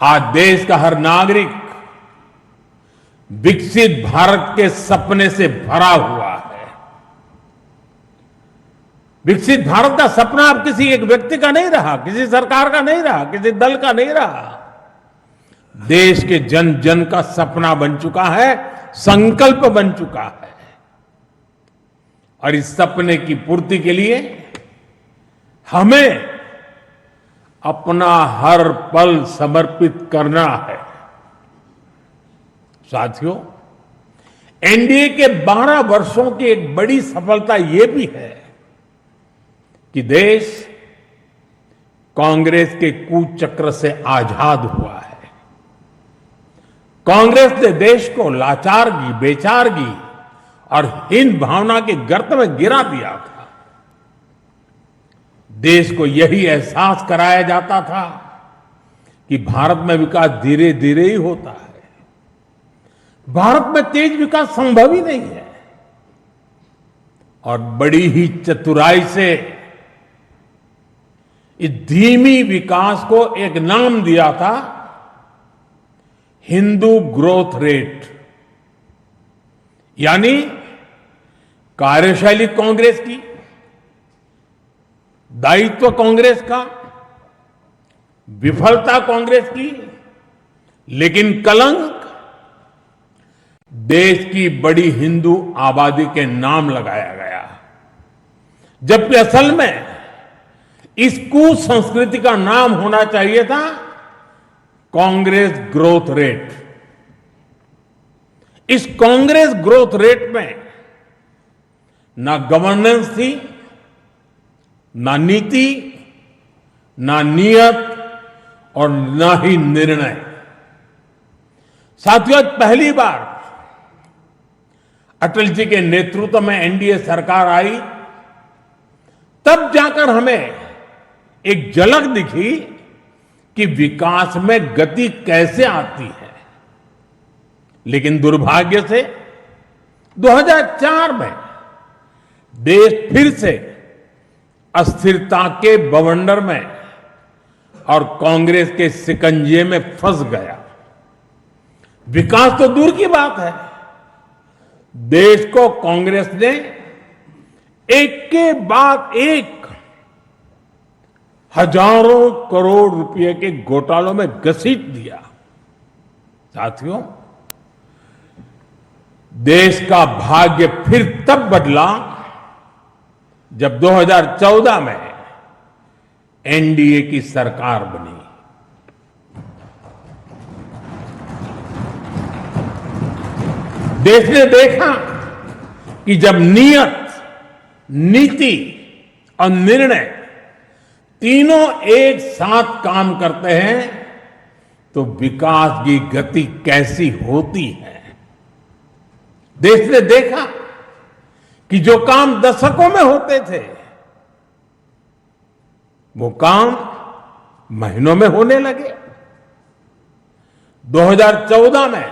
आज देश का हर नागरिक विकसित भारत के सपने से भरा हुआ है। विकसित भारत का सपना अब किसी एक व्यक्ति का नहीं रहा, किसी सरकार का नहीं रहा, किसी दल का नहीं रहा। देश के जन जन का सपना बन चुका है, संकल्प बन चुका है। और इस सपने की पूर्ति के लिए हमें अपना हर पल समर्पित करना है। साथियों, एनडीए के 12 वर्षों की एक बड़ी सफलता यह भी है कि देश कांग्रेस के कुचक्र से आजाद हुआ है। कांग्रेस ने देश को लाचारगी, बेचारगी और हीन भावना के गर्त में गिरा दिया था। देश को यही एहसास कराया जाता था कि भारत में विकास धीरे धीरे ही होता है, भारत में तेज विकास संभव ही नहीं है। और बड़ी ही चतुराई से इस धीमी विकास को एक नाम दिया था, हिंदू ग्रोथ रेट। यानी कार्यशैली कांग्रेस की, दायित्व कांग्रेस का, विफलता कांग्रेस की, लेकिन कलंक देश की बड़ी हिंदू आबादी के नाम लगाया गया। जबकि असल में इस कुसंस्कृति का नाम होना चाहिए था कांग्रेस ग्रोथ रेट। इस कांग्रेस ग्रोथ रेट में ना गवर्नेंस थी, ना नीति, ना नियत और ना ही निर्णय। साथियों, पहली बार अटल जी के नेतृत्व में एनडीए सरकार आई, तब जाकर हमें एक झलक दिखी कि विकास में गति कैसे आती है। लेकिन दुर्भाग्य से 2004 में देश फिर से अस्थिरता के बवंडर में और कांग्रेस के शिकंजे में फंस गया। विकास तो दूर की बात है, देश को कांग्रेस ने एक के बाद एक हजारों करोड़ रुपए के घोटालों में घसीट दिया। साथियों, देश का भाग्य फिर तब बदला जब 2014 में एनडीए की सरकार बनी। देश ने देखा कि जब नियत, नीति और निर्णय तीनों एक साथ काम करते हैं तो विकास की गति कैसी होती है। देश ने देखा कि जो काम दशकों में होते थे वो काम महीनों में होने लगे। 2014 में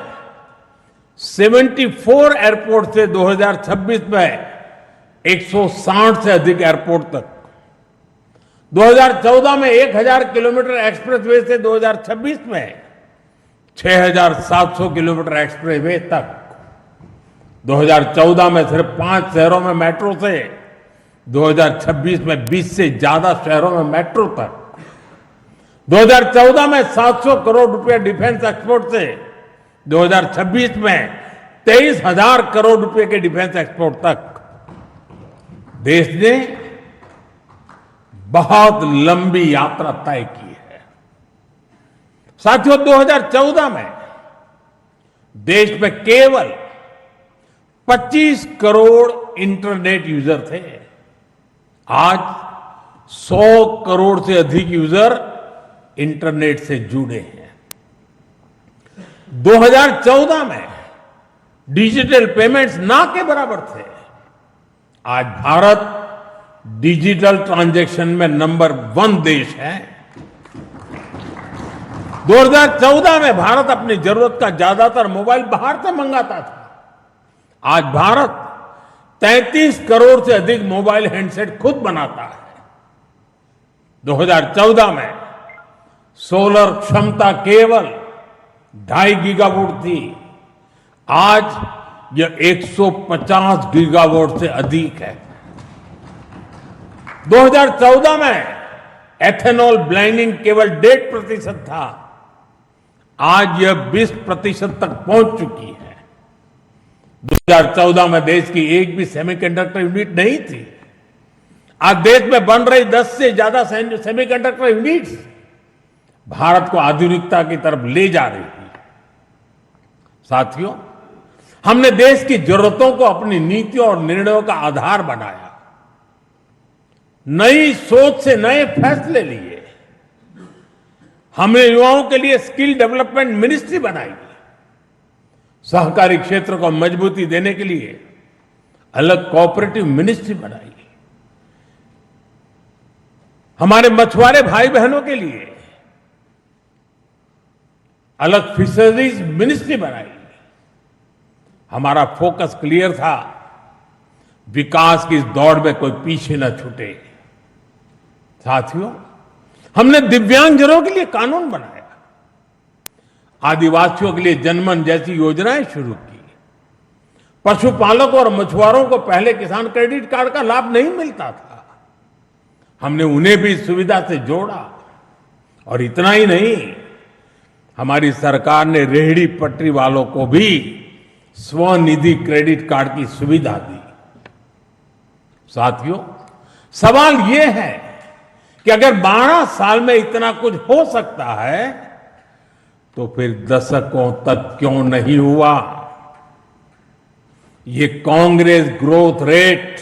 74 एयरपोर्ट से 2026 में 160 से अधिक एयरपोर्ट तक, 2014 में 1000 किलोमीटर एक्सप्रेसवे से 2026 में 6700 किलोमीटर एक्सप्रेसवे तक, 2014 में सिर्फ 5 शहरों में मेट्रो से 2026 में 20 से ज्यादा शहरों में मेट्रो तक, 2014 में 700 करोड़ रुपए डिफेंस एक्सपोर्ट से 2026 में 23,000 करोड़ रुपए के डिफेंस एक्सपोर्ट तक। देश ने बहुत लंबी यात्रा तय की है। साथियों, 2014 में देश में केवल 25 करोड़ इंटरनेट यूजर थे। आज 100 करोड़ से अधिक यूजर इंटरनेट से जुड़े हैं। 2014 में डिजिटल पेमेंट्स ना के बराबर थे। आज भारत डिजिटल ट्रांजैक्शन में नंबर 1 देश है। 2014 में भारत अपनी जरूरत का ज्यादातर मोबाइल बाहर से मंगाता था। आज भारत 33 करोड़ से अधिक मोबाइल हैंडसेट खुद बनाता है। 2014 में सोलर क्षमता केवल 2.5 गीगावाट थी। आज यह 150 गीगावाट से अधिक है। 2014 में एथेनॉल ब्लेंडिंग केवल 1.5% था। आज यह 20% तक पहुंच चुकी है। 2014 में देश की एक भी सेमीकंडक्टर यूनिट नहीं थी। आज देश में बन रही 10 से ज्यादा सेमीकंडक्टर यूनिट्स भारत को आधुनिकता की तरफ ले जा रही है। साथियों, हमने देश की जरूरतों को अपनी नीतियों और निर्णयों का आधार बनाया। नई सोच से नए फैसले लिए। हमने युवाओं के लिए स्किल डेवलपमेंट मिनिस्ट्री बनाई। सहकारी क्षेत्र को मजबूती देने के लिए अलग कोऑपरेटिव मिनिस्ट्री बनाई। हमारे मछुआरे भाई बहनों के लिए अलग फिशरीज मिनिस्ट्री बनाई। हमारा फोकस क्लियर था, विकास की इस दौड़ में कोई पीछे न छूटे। साथियों, हमने दिव्यांगजनों के लिए कानून बनाया। आदिवासियों के लिए जनमन जैसी योजनाएं शुरू की। पशुपालकों और मछुआरों को पहले किसान क्रेडिट कार्ड का लाभ नहीं मिलता था। हमने उन्हें भी इस सुविधा से जोड़ा। और इतना ही नहीं, हमारी सरकार ने रेहड़ी पटरी वालों को भी स्वनिधि क्रेडिट कार्ड की सुविधा दी। साथियों, सवाल यह है कि अगर 12 साल में इतना कुछ हो सकता है तो फिर दशकों तक क्यों नहीं हुआ? ये कांग्रेस ग्रोथ रेट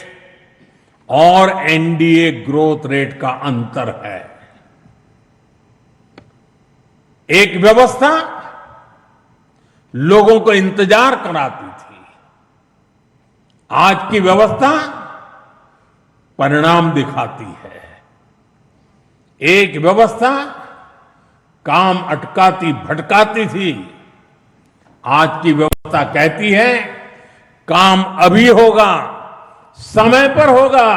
और एनडीए ग्रोथ रेट का अंतर है। एक व्यवस्था लोगों को इंतजार कराती थी। आज की व्यवस्था परिणाम दिखाती है। एक व्यवस्था काम अटकाती भटकाती थी। आज की व्यवस्था कहती है काम अभी होगा, समय पर होगा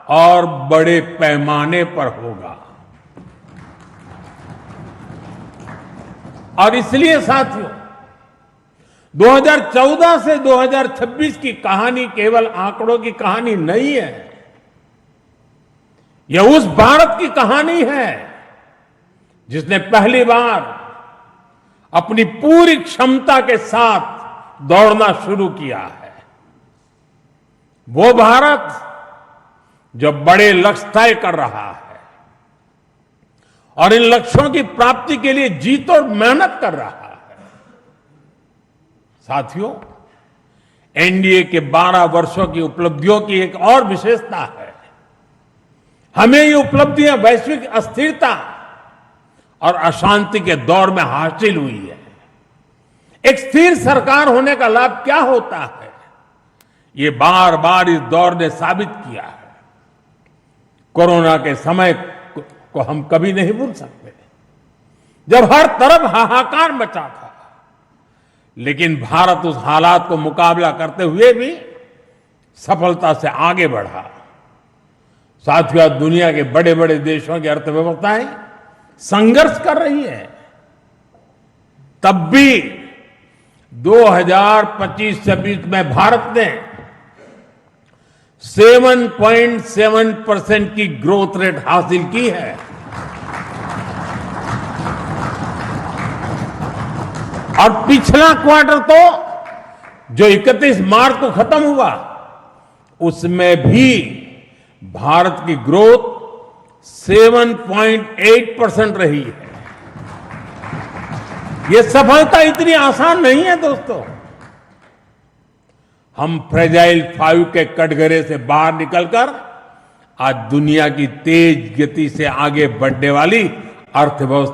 और बड़े पैमाने पर होगा। और इसलिए साथियों, 2014 से 2026 की कहानी केवल आंकड़ों की कहानी नहीं है। यह उस भारत की कहानी है जिसने पहली बार अपनी पूरी क्षमता के साथ दौड़ना शुरू किया है। वो भारत जो बड़े लक्ष्य तय कर रहा है और इन लक्ष्यों की प्राप्ति के लिए जी तोड़ मेहनत कर रहा है। साथियों, एनडीए के 12 वर्षों की उपलब्धियों की एक और विशेषता है। हमें ये उपलब्धियां वैश्विक अस्थिरता और अशांति के दौर में हासिल हुई है। एक स्थिर सरकार होने का लाभ क्या होता है, ये बार बार इस दौर ने साबित किया है। कोरोना के समय को हम कभी नहीं भूल सकते, जब हर तरफ हाहाकार मचा था, लेकिन भारत उस हालात को मुकाबला करते हुए भी सफलता से आगे बढ़ा। साथियों, दुनिया के बड़े बड़े देशों की अर्थव्यवस्थाएं संघर्ष कर रही है, तब भी 2025-26 में भारत ने 7.7% की ग्रोथ रेट हासिल की है। और पिछला क्वार्टर तो जो 31 मार्च को खत्म हुआ, उसमें भी भारत की ग्रोथ 7.8% रही है। यह सफलता इतनी आसान नहीं है दोस्तों। हम फ्रेजाइल 5 के कटघरे से बाहर निकलकर आज दुनिया की तेज गति से आगे बढ़ने वाली अर्थव्यवस्था